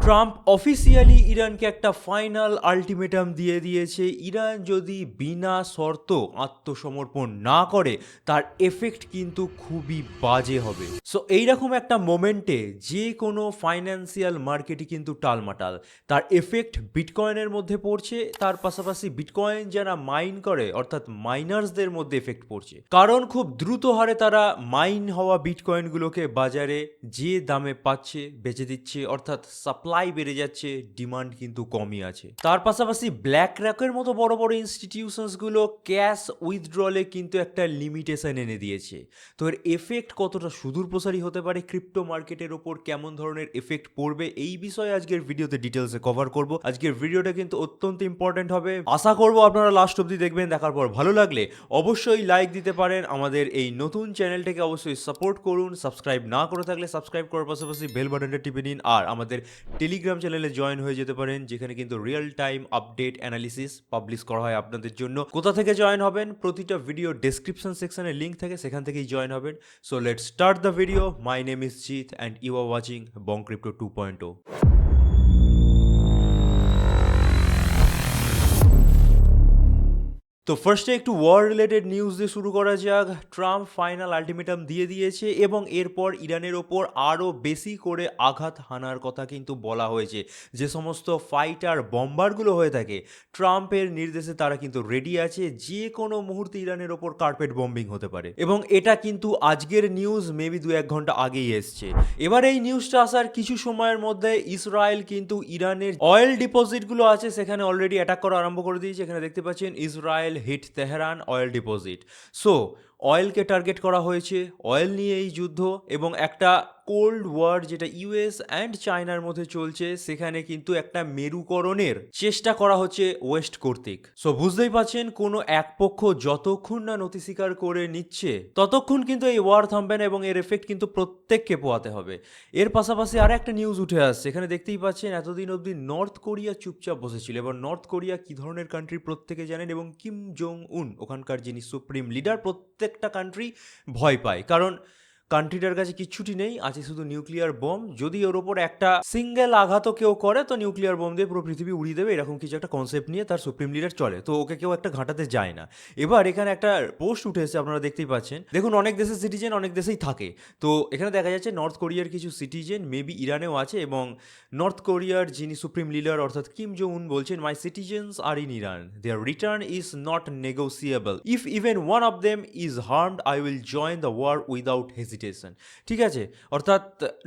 Trump officially ইরানকে একটা final ultimatum দিয়ে দিয়েছে। ইরান যদি বিনা শর্ত আত্মসমর্পণ না করে তার এফেক্ট কিন্তু খুবই বাজে হবে। সো এইরকম একটা মোমেন্টে যে কোনো ফাইন্যান্সিয়াল মার্কেটই কিন্তু টালমাটাল। তার এফেক্ট বিটকয়েনের মধ্যে পড়ছে, তার পাশাপাশি বিটকয়েন যারা মাইন করে অর্থাৎ মাইনার্সদের মধ্যে এফেক্ট পড়ছে, কারণ খুব দ্রুত হারে তারা মাইন হওয়া বিটকয়েনগুলোকে বাজারে যে দামে পাচ্ছে বেচে দিচ্ছে, অর্থাৎ সাপ্লাই বেড়ে যাচ্ছে, ডিমান্ড কিন্তু কমই আছে। তার পাশাপাশি ব্ল্যাক রকের মতো বড় বড় ইনস্টিটিউশনসগুলো ক্যাশ উইথড্রলে কিন্তু একটা লিমিটেশন এনে দিয়েছে। তো এর এফেক্ট কতটা সুদূর প্রসারী হতে পারে ক্রিপ্টো মার্কেটের ওপর, কেমন ধরনের এফেক্ট পড়বে, এই বিষয়ে আজকের ভিডিওতে ডিটেলসে কভার করব। আজকের ভিডিওটা কিন্তু অত্যন্ত ইম্পর্টেন্ট হবে, আশা করব আপনারা লাস্ট অবধি দেখবেন। দেখার পর ভালো লাগলে অবশ্যই লাইক দিতে পারেন। আমাদের এই নতুন চ্যানেলটাকে অবশ্যই সাপোর্ট করুন। সাবস্ক্রাইব না করে থাকলে সাবস্ক্রাইব করার পাশাপাশি বেল বাটনটা টিপে নিন, আর আমাদের টেলিগ্রাম চ্যানেলে জয়েন হয়ে যেতে পারেন, যেখানে কিন্তু real time update analysis publish করা হয় আপনাদের জন্য। কোথা থেকে জয়েন হবেন? প্রতিটা ভিডিও ডেসক্রিপশন সেকশনে লিঙ্ক থাকে, সেখান থেকেই জয়েন হবেন। So let's start the video. My name is Jeet and you are watching bong crypto 2.0। তো ফার্স্টে একটু ওয়ার রিলেটেড নিউজ দিয়ে শুরু করা যাক। ট্রাম্প ফাইনাল আলটিমেটাম দিয়ে দিয়েছে এবং এরপর ইরানের ওপর আরও বেশি করে আঘাত হানার কথা কিন্তু বলা হয়েছে। যে সমস্ত ফাইটার বম্বারগুলো হয়ে থাকে, ট্রাম্পের নির্দেশে তারা কিন্তু রেডি আছে, যে কোনো মুহূর্তে ইরানের ওপর কার্পেট বম্বিং হতে পারে। এবং এটা কিন্তু আজকের নিউজ, মেবি 2-1 ঘন্টা আগেই এসছে। এবার এই নিউজটা আসার কিছু সময়ের মধ্যে ইসরায়েল কিন্তু ইরানের অয়েল ডিপোজিটগুলো আছে সেখানে অলরেডি অ্যাটাক করা আরম্ভ করে দিয়েছে। এখানে দেখতে পাচ্ছেন Israel hit Tehran oil deposit. So অয়েলকে টার্গেট করা হয়েছে, অয়েল নিয়ে এই যুদ্ধ, এবং একটা কোল্ড ওয়ার যেটা ইউএস অ্যান্ড চায়নার মধ্যে চলছে, সেখানে কিন্তু একটা মেরুকরণের চেষ্টা করা হচ্ছে ওয়েস্ট কর্তৃক। সো বুঝতেই পারছেন, কোনো এক পক্ষ যতক্ষণ না নথি স্বীকার করে নিচ্ছে ততক্ষণ কিন্তু এই ওয়ার থামবে না, এবং এর এফেক্ট কিন্তু প্রত্যেককে পোয়াতে হবে। এর পাশাপাশি আর একটা নিউজ উঠে আসছে, এখানে দেখতেই পাচ্ছেন এতদিন অবধি নর্থ কোরিয়া চুপচাপ বসেছিল। এবার নর্থ কোরিয়া কি ধরনের কান্ট্রি প্রত্যেকে জানেন, এবং কিম জং উন ওখানকার যিনি সুপ্রিম লিডার, প্রত্যেকটা কান্ট্রি ভয় পায়, কারণ কান্ট্রিটার কাছে কিচ্ছুটি নেই, আছে শুধু নিউক্লিয়ার বোম। যদি ওর ওপর একটা সিঙ্গেল আঘাতও কেউ করে তো নিউক্লিয়ার বোম দিয়ে পুরো পৃথিবী উড়িয়ে দেবে, এরকম কিছু একটা কনসেপ্ট নিয়ে তার সুপ্রিম লিডার চলে। তো ওকে কেউ একটা ঘাঁটাতে যায় না। এবার এখানে একটা পোস্ট উঠে এসেছে, আপনারা দেখতেই পাচ্ছেন। দেখুন, অনেক দেশের সিটিজেন অনেক দেশেই থাকে। তো এখানে দেখা যাচ্ছে নর্থ কোরিয়ার কিছু সিটিজেন মেবি ইরানেও আছে, এবং নর্থ কোরিয়ার যিনি সুপ্রিম লিডার অর্থাৎ কিম জং উন বলছেন, my citizens are in Iran, their return is not negotiable, if even one of them is harmed I will join the war without hesitation. ঠিক আছে, অর্থাৎ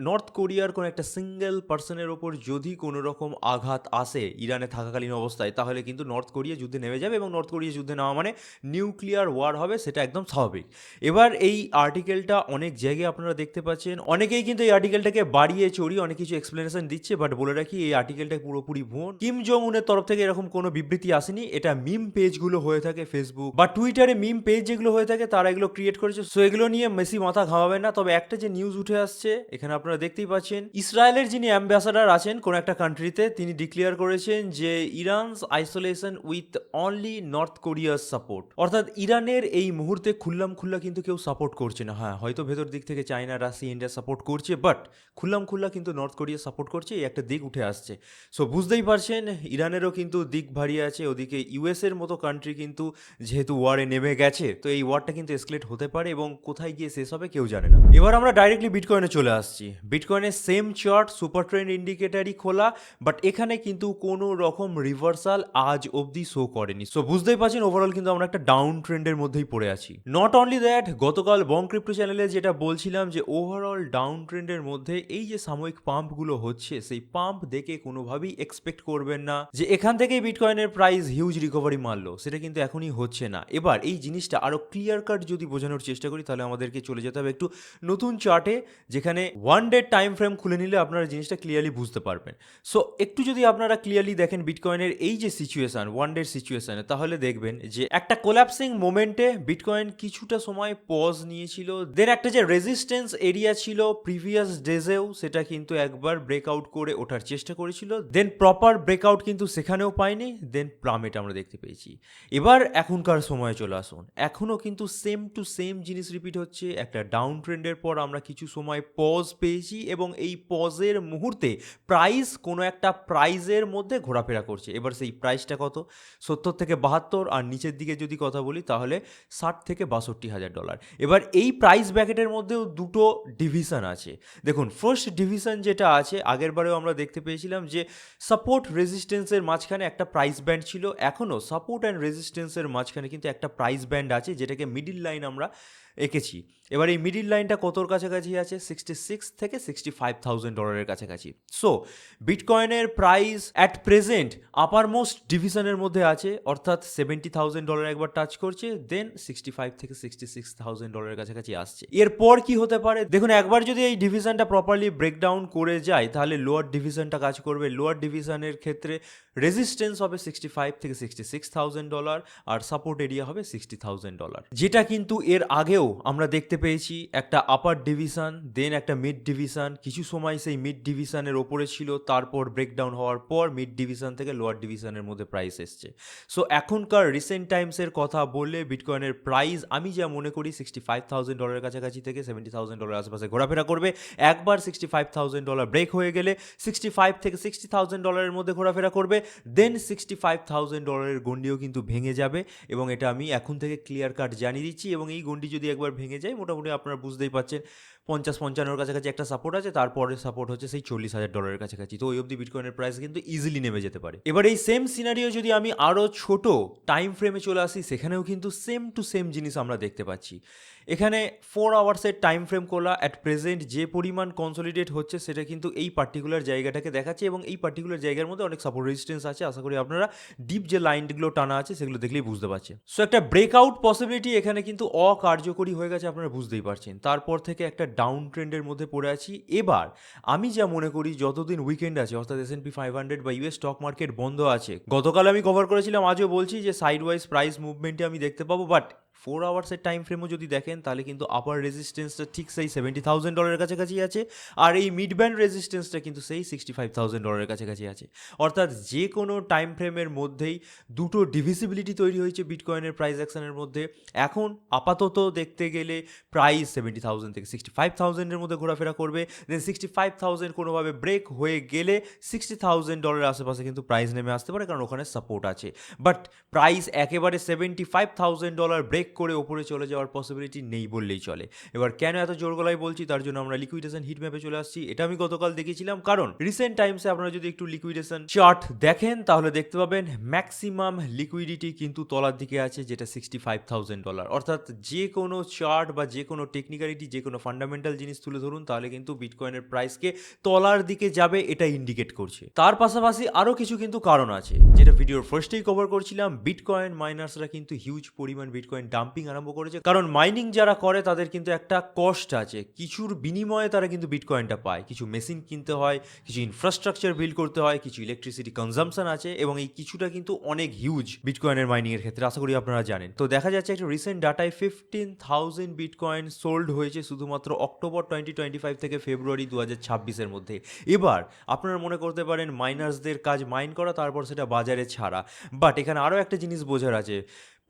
north কোরিয়ার কোনো একটা সিঙ্গেল পার্সনের ওপর যদি কোনো রকম আঘাত আসে ইরানে থাকাকালীন অবস্থায়, তাহলে কিন্তু নর্থ কোরিয়া যুদ্ধে নেমে যাবে, এবং নর্থ কোরিয়া যুদ্ধে নেওয়া মানে নিউক্লিয়ার ওয়ার হবে, সেটা একদম স্বাভাবিক। এবার এই আর্টিকেলটা অনেক জায়গায় আপনারা দেখতে পাচ্ছেন, অনেকেই কিন্তু এই আর্টিকেলটাকে বাড়িয়ে চড়িয়ে অনেক কিছু এক্সপ্লেনেশন দিচ্ছে, বাট বলে রাখি এই আর্টিকেলটা পুরোপুরি ভুয়ো। কিম জং উনের তরফ থেকে এরকম কোনো বিবৃতি আসেনি। এটা মিম পেজগুলো হয়ে থাকে ফেসবুক বা টুইটারে, মিম পেজ যেগুলো হয়ে থাকে তারা এগুলো ক্রিয়েট করেছে। সো এগুলো নিয়ে বেশি মাথা ঘামাবেন না। তবে একটা যে নিউজ উঠে আসছে এখানে আপনারা দেখতেই পাচ্ছেন, ইসরায়েলের যিনি অ্যাম্বাসাডার আছেন কোন একটা কান্ট্রিতে, তিনি ডিক্লেয়ার করেছেন যে ইরানস আইসোলেশন উইথ অনলি নর্থ কোরিয়ার সাপোর্ট, অর্থাৎ ইরানের এই মুহূর্তে খুল্লাম খুল্লা কিন্তু কেউ সাপোর্ট করছে না। হ্যাঁ, হয়তো ভেতর দিক থেকে চায়না, রাশিয়া, ইন্ডিয়া সাপোর্ট করছে, বাট খুল্লাম খুল্লা কিন্তু নর্থ কোরিয়া সাপোর্ট করছে, এই একটা দিক উঠে আসছে। সো বুঝতেই পারছেন ইরানেরও কিন্তু দিক ভারিয়ে আছে। ওদিকে ইউএস এর মতো কান্ট্রি কিন্তু যেহেতু ওয়ারে নেমে গেছে, তো এই ওয়ারটা কিন্তু এসকেলেট হতে পারে, এবং কোথায় গিয়ে শেষ হবে কেউ জানে না। এবার আমরা ডাইরেক্টলি বিটকয়েনে চলে আসছি। বিটকয়েনের সেম চার্ট, সুপার ট্রেন্ড ইন্ডিকেটারই খোলা, বাট এখানে কিন্তু কোনো রকম রিভার্সাল আজ অবধি শো করেনি। সো বুঝতেই পারছেন ওভারঅল কিন্তু আমরা একটা ডাউন ট্রেন্ডের মধ্যেই পড়ে আছি। নট অনলি দ্যাট, গতকাল বং ক্রিপ্টো চ্যানেলে যেটা বলছিলাম যে ওভারঅল ডাউন ট্রেন্ডের মধ্যে এই যে সাময়িক পাম্পগুলো হচ্ছে, সেই পাম্প দেখে কোনোভাবেই এক্সপেক্ট করবেন না যে এখান থেকেই বিটকয়েনের প্রাইস হিউজ রিকভারি মারলো, সেটা কিন্তু এখনই হচ্ছে না। এবার এই জিনিসটা আরো ক্লিয়ার কাট যদি বোঝানোর চেষ্টা করি, তাহলে আমাদেরকে চলে যেতে হবে একটু নতুন চার্টে, যেখানে ওয়ান ডে টাইম ফ্রেম খুলে নিলে আপনারা জিনিসটা ক্লিয়ারলি বুঝতে পারবেন। সো একটু যদি আপনারা ক্লিয়ারলি দেখেন বিটকয়েনের এই যে সিচুয়েশন, ওয়ান ডে সিচুয়েশনে, তাহলে দেখবেন যে একটা কোল্যাপসিং মোমেন্টে বিটকয়েন কিছুটা সময় পজ নিয়েছিল, দেন একটা যে রেজিস্ট্যান্স এরিয়া ছিল প্রিভিয়াস ডেজেও, সেটা কিন্তু একবার ব্রেকআউট করে ওঠার চেষ্টা করেছিল, দেন প্রপার ব্রেকআউট কিন্তু সেখানেও পায়নি, দেন প্লামেট আমরা দেখতে পেয়েছি। এবার এখনকার সময়ে চলে আসুন, এখনও কিন্তু সেম টু সেম জিনিস রিপিট হচ্ছে, একটা ডাউন ট্রেন্ডের পর আমরা কিছু সময় পজ পেয়েছি এবং এই পজের মুহূর্তে প্রাইস কোনো একটা প্রাইজের মধ্যে ঘোরাফেরা করছে। এবার সেই প্রাইসটা কত? 70 থেকে 72, আর নিচের দিকে যদি কথা বলি তাহলে 60 থেকে 62,000 ডলার। এবার এই প্রাইস ব্র্যাকেটের মধ্যেও দুটো ডিভিশন আছে। দেখুন, ফার্স্ট ডিভিশন যেটা আছে, আগের বারেও আমরা দেখতে পেয়েছিলাম যে সাপোর্ট রেজিস্ট্যান্সের মাঝখানে একটা প্রাইস ব্যান্ড ছিল। এখনও সাপোর্ট অ্যান্ড রেজিস্ট্যান্সের মাঝখানে কিন্তু একটা প্রাইস ব্যান্ড আছে, যেটাকে মিডিল লাইন আমরা এঁকেছি। এবার এই মিডিল লাইনটা কতর কাছাকাছি আছে? 66 থেকে 65,000 ডলারের কাছাকাছি। সো বিটকয়েনের price at present upper most ডিভিশনের মধ্যে আছে, অর্থাৎ 70,000 ডলার একবার টাচ করছে, দেন 65 থেকে 66,000 ডলারের কাছাকাছি আসছে। এরপর কি হতে পারে? দেখুন, একবার যদি এই ডিভিশনটা প্রপারলি ব্রেকডাউন করে যায় তাহলে লোয়ার ডিভিশনটা কাজ করবে। লোয়ার ডিভিশনের ক্ষেত্রে রেজিস্ট্যান্স হবে 65 থেকে 66,000 ডলার, আর সাপোর্ট এরিয়া হবে 60,000 ডলার, যেটা কিন্তু এর আগেও আমরা দেখতে পেয়েছি। একটা আপার ডিভিশন, দেন একটা মিড ডিভিশন, কিছু সময় সেই মিড ডিভিশনের ওপরে ছিল, তারপর ব্রেকডাউন হওয়ার পর মিড ডিভিশন থেকে লোয়ার ডিভিশনের মধ্যে প্রাইস এসছে। সো এখনকার রিসেন্ট টাইমসের কথা বললে বিটকয়েনের প্রাইস আমি যা মনে করি 65,000 ডলারের কাছাকাছি থেকে 70,000 ডলার আশেপাশে ঘোরাফেরা করবে। একবার 65,000 ডলার ব্রেক হয়ে গেলে 65 থেকে 60,000 ডলারের মধ্যে ঘোরাফেরা করবে, দেন 65,000 ডলারের গন্ডিও কিন্তু ভেঙে যাবে, এবং এটা আমি এখন থেকে ক্লিয়ার কাট জানিয়ে দিচ্ছি। এবং এই গন্ডি যদি একবার ভেঙে যায়, মোটামুটি আপনারা বুঝতেই পারছেন 50-55 কাছাকাছি একটা সাপোর্ট আছে, তারপরে সাপোর্ট হচ্ছে সেই 40,000 ডলারের কাছাকাছি। তো ওই অবধি বিটকয়েনের প্রাইস কিন্তু ইজিলি নেমে যেতে পারে। এবার এই সেম সিনারিও যদি আমি আরও ছোট টাইম ফ্রেমে চলে আসি, সেখানেও কিন্তু সেম টু সেম জিনিস আমরা দেখতে পাচ্ছি। এখানে 4 আওয়ার্সের টাইম ফ্রেম খোলা, অ্যাট প্রেজেন্ট যে পরিমাণ কনসলিডেট হচ্ছে সেটা কিন্তু এই পার্টিকুলার জায়গাটাকে দেখাচ্ছে, এবং এই পার্টিকুলার জায়গার মধ্যে অনেক সাপোর্ট রেজিস্ট্যান্স আছে। আশা করি আপনারা ডিপ যে লাইনগুলো টানা আছে সেগুলো দেখলেই বুঝতে পারছেন। সো একটা ব্রেকআউট পসিবিলিটি এখানে কিন্তু অকার্যকরী হয়ে গেছে, আপনারা বুঝতেই পারছেন। তারপর থেকে একটা ডাউন ট্রেন্ডের মধ্যে পড়ে আছি। এবার আমি যা মনে করি, যতদিন উইকেন্ড আছে, অর্থাৎ S&P 500 বা ইউএস স্টক মার্কেট বন্ধ আছে, গতকাল আমি কভার করেছিলাম, আজও বলছি যে সাইড ওয়াইজ প্রাইস মুভমেন্টে আমি দেখতে পাবো। বাট 4 আওয়ার্সের টাইম ফ্রেমও যদি দেখেন তাহলে কিন্তু আপার রেজিস্ট্যান্সটা ঠিক সেই 70,000 ডলারের কাছাকাছি আছে, আর এই মিড ব্যান্ড রেজিস্ট্যান্সটা কিন্তু সেই 65,000 ডলারের কাছাকাছি আছে। অর্থাৎ যে কোনো টাইম ফ্রেমের মধ্যেই দুটো ডিভিসিবিলিটি তৈরি হয়েছে বিটকয়েনের প্রাইস অ্যাকশনের মধ্যে। এখন আপাতত দেখতে গেলে প্রাইস 70,000 থেকে 65,000-এর মধ্যে ঘোরাফেরা করবে, দেন 65,000 কোনোভাবে ব্রেক হয়ে গেলে 60,000 ডলারের আশেপাশে কিন্তু প্রাইস নেমে আসতে পারে, কারণ ওখানে সাপোর্ট আছে। বাট প্রাইস একেবারে 75,000 ডলার ব্রেক করে ওপরে চলে যাওয়ার পসিবিলিটি নেই বললেই চলে। এবার কেন এত জোর গলায় বলছি, তার জন্য আমরা লিকুইডেশন হিট ম্যাপে চলে আসছি। এটা আমি গতকাল দেখিয়েছিলাম, কারণ রিসেন্ট টাইমসে আপনারা যদি একটু লিকুইডেশন চার্ট দেখেন তাহলে দেখতে পাবেন ম্যাক্সিমাম লিকুইডিটি কিন্তু তলার দিকে আছে, যেটা 65,000 ডলার। অর্থাৎ যে কোনো চার্ট বা যে কোনো টেকনিক্যালিটি, যে কোনো ফান্ডামেন্টাল জিনিস তুলে ধরুন, তাহলে কিন্তু বিটকয়েনের প্রাইসকে তলার দিকে যাবে, এটা ইন্ডিকেট করছে। তার পাশাপাশি আরও কিছু কিন্তু কারণ আছে, যেটা ভিডিওর ফার্স্টেই কভার করছিলাম। বিটকয়েন মাইনার্সরা কিন্তু হিউজ পরিমাণ বিটকয়েন ডাম্পিং আরম্ভ করেছে, কারণ মাইনিং যারা করে তাদের কিন্তু একটা কস্ট আছে, কিছুর বিনিময়ে তারা কিন্তু বিটকয়েনটা পায়। কিছু মেশিন কিনতে হয়, কিছু ইনফ্রাস্ট্রাকচার বিল্ড করতে হয়, কিছু ইলেকট্রিসিটি কনজাম্পশন আছে, এবং এই কিছুটা কিন্তু অনেক হিউজ বিটকয়েনের মাইনিংয়ের ক্ষেত্রে, আশা করি আপনারা জানেন। তো দেখা যাচ্ছে একটা রিসেন্ট ডাটায় 15,000 বিটকয়েন সোল্ড হয়েছে শুধুমাত্র অক্টোবর 2025 থেকে ফেব্রুয়ারি 2026-এর মধ্যে। এবার আপনারা মনে করতে পারেন মাইনার্সদের কাজ মাইন করা, তারপর সেটা বাজারে ছাড়া। বাট এখানে আরও একটা জিনিস বোঝার আছে,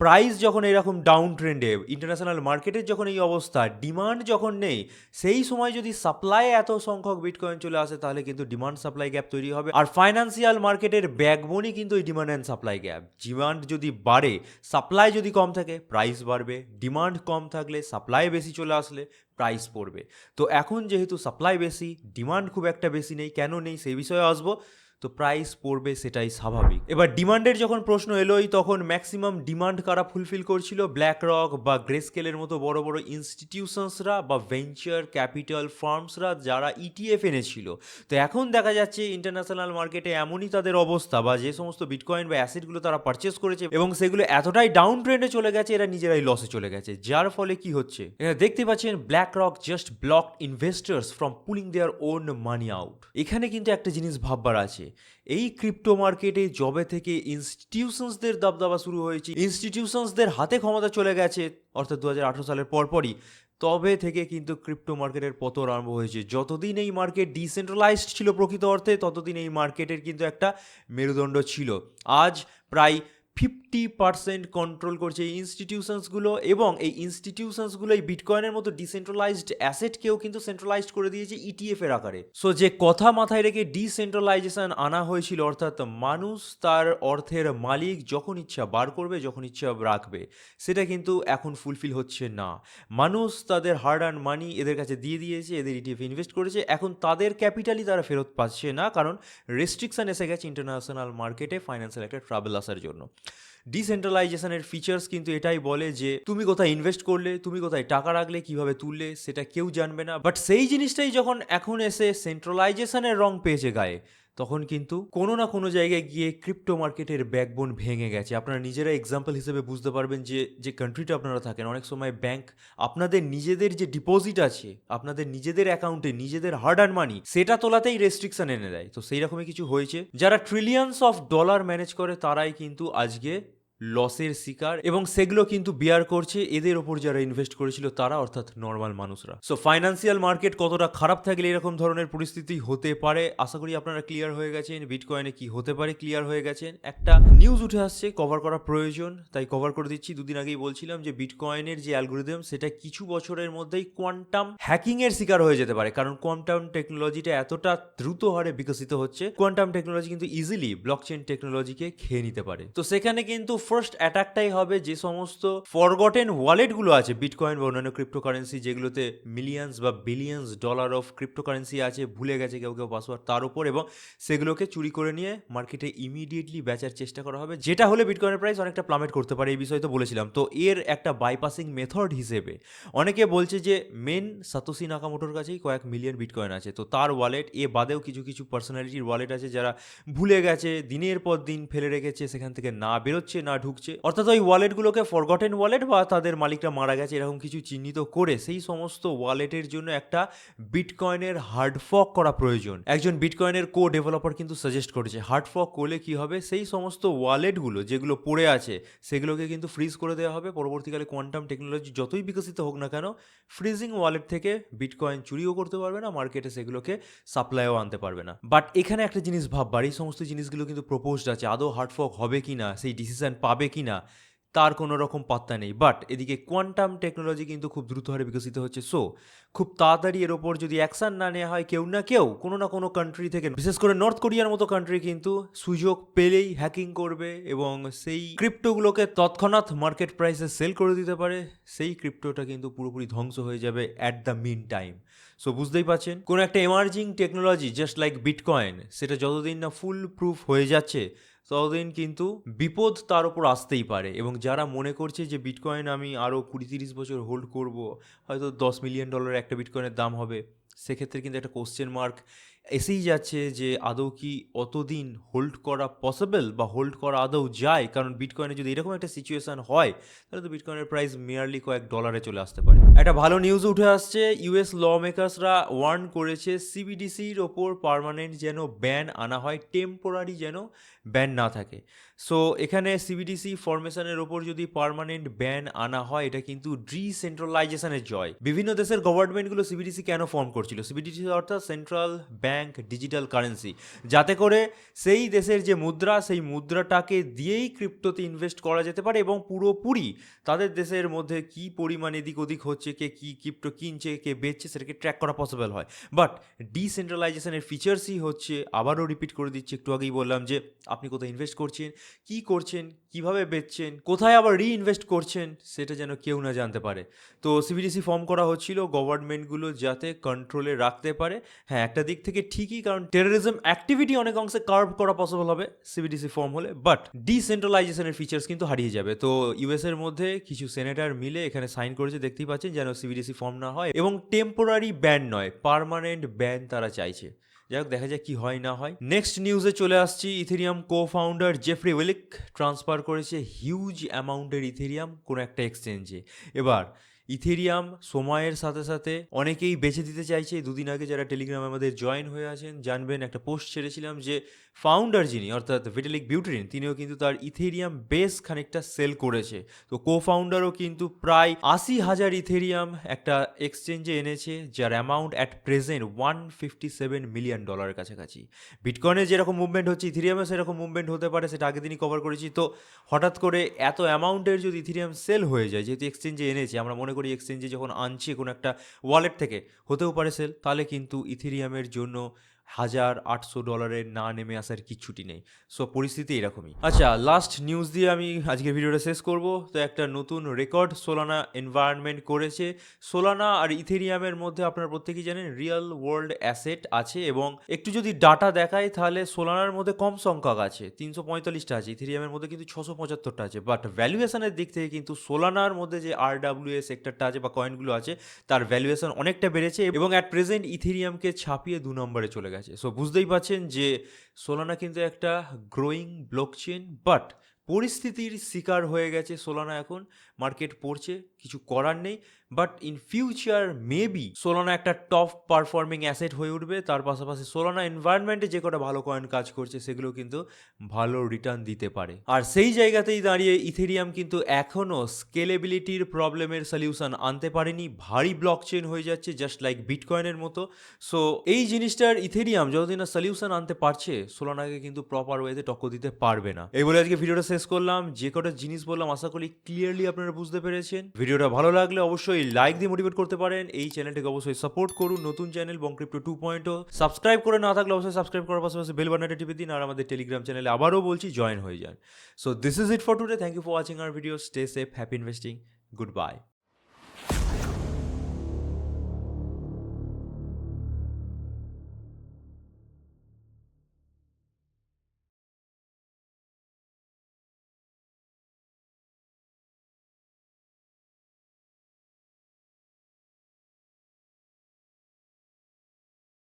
প্রাইস যখন এরকম ডাউন ট্রেন্ডে, ইন্টারন্যাশনাল মার্কেটের যখন এই অবস্থা, ডিমান্ড যখন নেই, সেই সময় যদি সাপ্লাই এত সংখ্যক বিটকয়েন চলে আসে, তাহলে কিন্তু ডিমান্ড সাপ্লাই গ্যাপ তৈরি হবে। আর ফাইন্যান্সিয়াল মার্কেটের ব্যাকবোনই কিন্তু এই demand and supply gap. Demand যদি বাড়ে, সাপ্লাই যদি কম থাকে, প্রাইস বাড়বে। ডিমান্ড কম থাকলে, সাপ্লাই বেশি চলে আসলে প্রাইস পড়বে। তো এখন যেহেতু সাপ্লাই বেশি, ডিমান্ড খুব একটা বেশি নেই, কেন নেই সেই বিষয়ে আসবো, তো প্রাইস পড়বে, সেটাই স্বাভাবিক। এবার ডিমান্ডের যখন প্রশ্ন এলোই, তখন ম্যাক্সিমাম ডিমান্ড কারা ফুলফিল করছিল? ব্ল্যাক রক বা গ্রেস্কেলের মতো বড় বড় ইনস্টিটিউশনসরা বা ভেঞ্চার ক্যাপিটাল ফার্মসরা, যারা ইটিএফ এনেছিল। তো এখন দেখা যাচ্ছে ইন্টারন্যাশনাল মার্কেটে এমনই তাদের অবস্থা, বা যে সমস্ত বিটকয়েন বা অ্যাসেটগুলো তারা পারচেস করেছে এবং সেগুলো এতটাই ডাউন ট্রেন্ডে চলে গেছে, এরা নিজেরাই লসে চলে গেছে। যার ফলে কি হচ্ছে, এখানে দেখতে পাচ্ছেন BlackRock just blocked investors from pulling their own money out. এখানে কিন্তু একটা জিনিস ভাববার আছে, এই ক্রিপ্টো মার্কেটে যবে থেকে ইনস্টিটিউশনসদের দাবদাবা শুরু হয়েছে, ইনস্টিটিউশনসদের হাতে ক্ষমতা চলে গেছে, অর্থাৎ 2018 সালের পরপরই, তবে থেকে কিন্তু ক্রিপ্টো মার্কেটের পতন আরম্ভ হয়েছে। যতদিন এই মার্কেট ডিসেন্ট্রালাইজড ছিল প্রকৃত অর্থে, ততদিন এই মার্কেটের কিন্তু একটা মেরুদণ্ড ছিল। আজ প্রায় 50% কন্ট্রোল করছে এই ইনস্টিটিউশনসগুলো, এবং এই ইনস্টিটিউশনসগুলো এই বিটকয়েনের মতো ডিসেন্ট্রালাইজড অ্যাসেটকেও কিন্তু সেন্ট্রালাইজড করে দিয়েছে ইটিএফ এর আকারে। সো যে কথা মাথায় রেখে ডিসেন্ট্রালাইজেশন আনা হয়েছিল, অর্থাৎ মানুষ তার অর্থের মালিক যখন ইচ্ছা বার করবে, যখন ইচ্ছা রাখবে, সেটা কিন্তু এখন ফুলফিল হচ্ছে না। মানুষ তাদের হার্ড আর্ন মানি এদের কাছে দিয়ে দিয়েছে, এদের ইটিএফ ইনভেস্ট করেছে, এখন তাদের ক্যাপিটালই তারা ফেরত পাচ্ছে না, কারণ রেস্ট্রিকশন এসে গেছে ইন্টারন্যাশনাল মার্কেটে ফাইন্যান্সিয়াল একটা ট্রাবল আসার জন্য। ডিসেন্ট্রালাইজেশনের ফিচার্স কিন্তু এটাই বলে যে তুমি কোথায় ইনভেস্ট করলে, তুমি কোথায় টাকা রাখলে, কিভাবে তুললে, সেটা কেউ জানবে না। বাট সেই জিনিসটাই যখন এখন এসে সেন্ট্রালাইজেশনের রং পেয়েছে গায়ে, তখন কিন্তু কোনো না কোনো জায়গায় গিয়ে ক্রিপ্টো মার্কেটের ব্যাকবোন ভেঙে গেছে। আপনারা নিজেরা এক্সাম্পল হিসেবে বুঝতে পারবেন যে যে কান্ট্রিতে আপনারা থাকেন, অনেক সময় ব্যাংক আপনাদের নিজেদের যে ডিপোজিট আছে, আপনাদের নিজেদের অ্যাকাউন্টে নিজেদের হার্ড আর্ন মানি, সেটা তোলাতেই রেস্ট্রিকশন এনে দেয়। তো সেই রকমই কিছু হয়েছে। যারা ট্রিলিয়ন্স অফ ডলার ম্যানেজ করে তারাই কিন্তু আজকে লসের শিকার, এবং সেগুলো কিন্তু বিয়ার করছে এদের ওপর যারা ইনভেস্ট করেছিল তারা, অর্থাৎ নর্মাল মানুষরা। সো ফাইন্যান্সিয়াল মার্কেট কতটা খারাপ থাকলে এরকম ধরনের পরিস্থিতি হতে পারে, আশা করি আপনারা ক্লিয়ার হয়ে গেছেন। বিটকয়েনে কি হতে পারে ক্লিয়ার হয়ে গেছেন। একটা নিউজ উঠে আসছে, কভার করা প্রয়োজন, তাই কভার করে দিচ্ছি। দুদিন আগেই বলছিলাম যে বিটকয়েনের যে অ্যালগোরিদম, সেটা কিছু বছরের মধ্যেই কোয়ান্টাম হ্যাকিং এর শিকার হয়ে যেতে পারে, কারণ কোয়ান্টাম টেকনোলজিটা এতটা দ্রুত হারে বিকশিত হচ্ছে। কোয়ান্টাম টেকনোলজি কিন্তু ইজিলি ব্লকচেন টেকনোলজিকে খেয়ে নিতে পারে। তো সেখানে কিন্তু ফার্স্ট অ্যাটাকটাই হবে যে সমস্ত ফরগটেন ওয়ালেটগুলো আছে বিটকয়েন বা অন্যান্য ক্রিপ্টোকারেন্সি, যেগুলোতে মিলিয়ন্স বা বিলিয়ন্স ডলার অফ ক্রিপ্টোকারেন্সি আছে, ভুলে গেছে কেউ কেউ পাসওয়ার্ড তার উপর, এবং সেগুলোকে চুরি করে নিয়ে মার্কেটে ইমিডিয়েটলি বেচার চেষ্টা করা হবে, যেটা হলে বিটকয়েনের প্রাইস অনেকটা প্লামেট করতে পারে। এই বিষয়ে তো বলেছিলাম। তো এর একটা বাইপাসিং মেথড হিসেবে অনেকে বলছে যে মেন সাতোশি নাকামোটোর কাছেই কয়েক মিলিয়ন বিটকয়েন আছে, তো তার ওয়ালেট এ বাদেও কিছু কিছু পার্সোনালিটির ওয়ালেট আছে যারা ভুলে গেছে, দিনের পর দিন ফেলে রেখেছে, সেখান থেকে না বেরোচ্ছে না ঢুকছে, অর্থাৎ ওই ওয়ালেটগুলোকে ফরগটেন ওয়ালেট বা তাদের মালিকরা মারা গেছে এরকম কিছু চিহ্নিত করে সেই সমস্ত ওয়ালেটের জন্য একটা বিটকয়েনের হার্ড ফর্ক করা প্রয়োজন। একজন বিটকয়েনের কো ডেভেলপার কিন্তু সাজেস্ট করেছে হার্ড ফর্ক করলে কি হবে, সেই সমস্ত ওয়ালেটগুলো যেগুলো পড়ে আছে সেগুলোকে কিন্তু ফ্রিজ করে দেওয়া হবে। পরবর্তীকালে কোয়ান্টাম টেকনোলজি যতই বিকশিত হোক না কেন, ফ্রিজিং ওয়ালেট থেকে বিটকয়েন চুরিও করতে পারবে না, মার্কেটে সেগুলোকে সাপ্লাইও আনতে পারবে না। বাট এখানে একটা জিনিস ভাববার, এই সমস্ত জিনিসগুলো কিন্তু প্রপোজড আছে, আদৌ হার্ড ফর্ক হবে কি না, সেই ডিসিশন পাবে কি না, তার কোনো রকম পাত্তা নেই। বাট এদিকে কোয়ান্টাম টেকনোলজি কিন্তু খুব দ্রুত হারে বিকশিত হচ্ছে। সো খুব তাড়াতাড়ি এর ওপর যদি অ্যাকশন না নেওয়া হয়, কেউ না কেউ কোনো না কোনো কান্ট্রি থেকে, বিশেষ করে নর্থ কোরিয়ার মতো কান্ট্রি কিন্তু সুযোগ পেলেই হ্যাকিং করবে এবং সেই ক্রিপ্টোগুলোকে তৎক্ষণাৎ মার্কেট প্রাইসে সেল করে দিতে পারে। সেই ক্রিপ্টোটা কিন্তু পুরোপুরি ধ্বংস হয়ে যাবে at the mean time. So বুঝতেই পারছেন, কোনো একটা emerging technology just like bitcoin, সেটা যতদিন না ফুল প্রুফ হয়ে যাচ্ছে ততদিন কিন্তু বিপদ তার উপর আসতেই পারে। এবং যারা মনে করছে যে বিটকয়েন আমি আরও 20-30 বছর হোল্ড করব, হয়তো $10 মিলিয়ন একটা বিটকয়েনের দাম হবে, সেক্ষেত্রে কিন্তু একটা কোশ্চেন মার্ক এসেই যাচ্ছে যে আদৌ কি অতদিন হোল্ড করা পসিবল বা হোল্ড করা আদৌ যায়। কারণ বিটকয়েনে যদি এরকম একটা সিচুয়েশান হয়, তাহলে তো বিটকয়েনের প্রাইস মেয়ারলি কয়েক ডলারে চলে আসতে পারে। একটা ভালো নিউজ উঠে আসছে, ইউএস ল মেকার্সরা ওয়ার্ন করেছে সিবিডিসির ওপর পার্মানেন্ট যেন ব্যান আনা হয়, টেম্পোরারি যেন ব্যান না থাকে। সো এখানে সিবিডিসি ফরমেশনের ওপর যদি পার্মানেন্ট ব্যান আনা হয়, এটা কিন্তু ডিসেন্ট্রালাইজেশনের জয়। বিভিন্ন দেশের গভর্নমেন্টগুলো সিবিডিসি কেন ফর্ম করছিল, সিবিডিসি অর্থাৎ সেন্ট্রাল ব্যাংক ডিজিটাল কারেন্সি, যাতে করে সেই দেশের যে মুদ্রা, সেই মুদ্রাটাকে দিয়েই ক্রিপ্টোতে ইনভেস্ট করা যেতে পারে এবং পুরোপুরি তাদের দেশের মধ্যে কি পরিমাণ এদিক ওদিক হচ্ছে, কে কি ক্রিপ্টো কিনছে, কে বেচছে, সেটাকে ট্র্যাক করা পসিবল হয়। বাট ডিসেন্ট্রালাইজেশনের ফিচার্সই হচ্ছে, আবারও রিপিট করে দিচ্ছি, একটু আগেই বললাম যে আপনি কোথায় ইনভেস্ট করছেন, কি করছেন, কিভাবে বেচছেন, কোথায় আবার রিইনভেস্ট করছেন, সেটা যেন কেউ না জানতে পারে। তো সিবিডিসি ফর্ম করা হচ্ছিল গভর্নমেন্টগুলো যাতে কন্ট্রোলে রাখতে পারে। হ্যাঁ, একটা দিক থেকে ঠিকই, কারণ টেরোরিজম অ্যাক্টিভিটি অনেক অংশে কার্ভ করা পসিবল হবে সিবিডিসি ফর্ম হলে, বাট ডিসেন্ট্রালাইজেশনের ফিচার্স কিন্তু হারিয়ে যাবে। তো ইউএস এর মধ্যে কিছু সেনেটার মিলে এখানে সাইন করেছে, দেখতেই পাচ্ছেন, যেন সিবিডিসি ফর্ম না হয় এবং টেম্পোরারি ব্যান নয়, পার্মানেন্ট ব্যান তারা চাইছে। যাই হোক, দেখা যাক কি হয় না হয়। নেক্সট নিউজে চলে আসছি, Ethereum co founder Jeffrey Wilcke transfer করেছে হিউজ অ্যামাউন্টের ইথেরিয়াম কোনো একটা এক্সচেঞ্জে। এবার ইথেরিয়াম সময়ের সাথে সাথে অনেকেই বেছে দিতে চাইছে। দুদিন আগে যারা টেলিগ্রামে আমাদের জয়েন হয়ে আছেন জানবেন, একটা পোস্ট ছেড়েছিলাম যে ফাউন্ডার যিনি অর্থাৎ ভিটালিক বিউটেরিন, তিনিও কিন্তু তার ইথেরিয়াম বেস খানিকটা সেল করেছে। তো কো ফাউন্ডারও কিন্তু প্রায় 80,000 ইথেরিয়াম একটা এক্সচেঞ্জে এনেছে, যার অ্যামাউন্ট অ্যাট প্রেজেন্ট $157 মিলিয়ন কাছাকাছি। বিটকয়েনে যেরকম মুভমেন্ট হচ্ছে ইথেরিয়ামে সেরকম মুভমেন্ট হতে পারে, সেটা আগের দিনই কভার করেছি। তো হঠাৎ করে এত অ্যামাউন্টের যদি ইথেরিয়াম সেল হয়ে যায়, যেহেতু এক্সচেঞ্জে এনেছে, আমরা মনে করি এক্সচেঞ্জে যখন আনছে কোনো একটা ওয়ালেট থেকে হতেও পারে সেল, তাহলে কিন্তু ইথেরিয়ামের জন্য $1,800 না নেমে আসার কিচ্ছুটি নেই। সো পরিস্থিতি এরকমই। আচ্ছা, লাস্ট নিউজ দিয়ে আমি আজকের ভিডিওটা শেষ করব। তো একটা নতুন রেকর্ড সোলানা এনভায়রনমেন্ট করেছে। সোলানা আর ইথেরিয়ামের মধ্যে আপনারা প্রত্যেকেই জানেন রিয়েল ওয়ার্ল্ড অ্যাসেট আছে, এবং একটু যদি ডাটা দেখায় তাহলে সোলানার মধ্যে কম সংখ্যক আছে, 345টা আছে, ইথেরিয়ামের মধ্যে কিন্তু 675টা আছে। বাট ভ্যালুয়েশনের দিক থেকে কিন্তু সোলানার মধ্যে যে RWA সেক্টরটা আছে বা কয়েনগুলো আছে তার ভ্যালুয়েশন অনেকটা বেড়েছে, এবং অ্যাট প্রেজেন্ট ইথেরিয়ামকে ছাপিয়ে 2 নম্বরে চলে গেছে। সো বুঝতেই পারছেন যে সোলানা কিন্তু একটা গ্রোয়িং ব্লকচেন, বাট পরিস্থিতির শিকার হয়ে গেছে সোলানা। এখন মার্কেট পড়ছে, কিছু করার নেই। But in future maybe Solana একটা টপ পারফর্মিং অ্যাসেট হয়ে উঠবে। তার পাশাপাশি সোলানা এনভায়রনমেন্টে যে কটা ভালো কয়েন কাজ করছে সেগুলো কিন্তু ভালো রিটার্ন দিতে পারে। আর সেই জায়গাতেই দাঁড়িয়ে ইথেরিয়াম কিন্তু এখনও স্কেলেবিলিটির প্রবলেমের সলিউশন আনতে পারেনি। ভারী ব্লকচেন হয়ে যাচ্ছে, জাস্ট লাইক বিটকয়েনের মতো। সো এই জিনিসটার ইথেরিয়াম যতদিন না সলিউশন আনতে পারছে, সোলানাকে কিন্তু প্রপার ওয়েতে টক্কর দিতে পারবে না। এই বলে আজকে ভিডিওটা শেষ করলাম। যে কটা জিনিস বললাম আশা করি ক্লিয়ারলি আপনারা বুঝতে পেরেছেন। ভিডিওটা ভালো লাগলে অবশ্যই লাইক দিয়ে মোটিভেট করতে পারেন। এই চ্যানেলটিকে অবশ্যই সাপোর্ট করুন। নতুন চ্যানেল বংক্রিপ্টো 2.0, সাবস্ক্রাইব করে না থাকলে অবশ্যই সাবস্ক্রাইব করার পাশাপাশি বেল বাটনটা টিপে দিন। আর আমাদের টেলিগ্রাম চ্যানেলে আবারও বলছি জয়েন হয়ে যান। So this is it for today. Thank you for watching our video. Stay safe, happy investing, good by.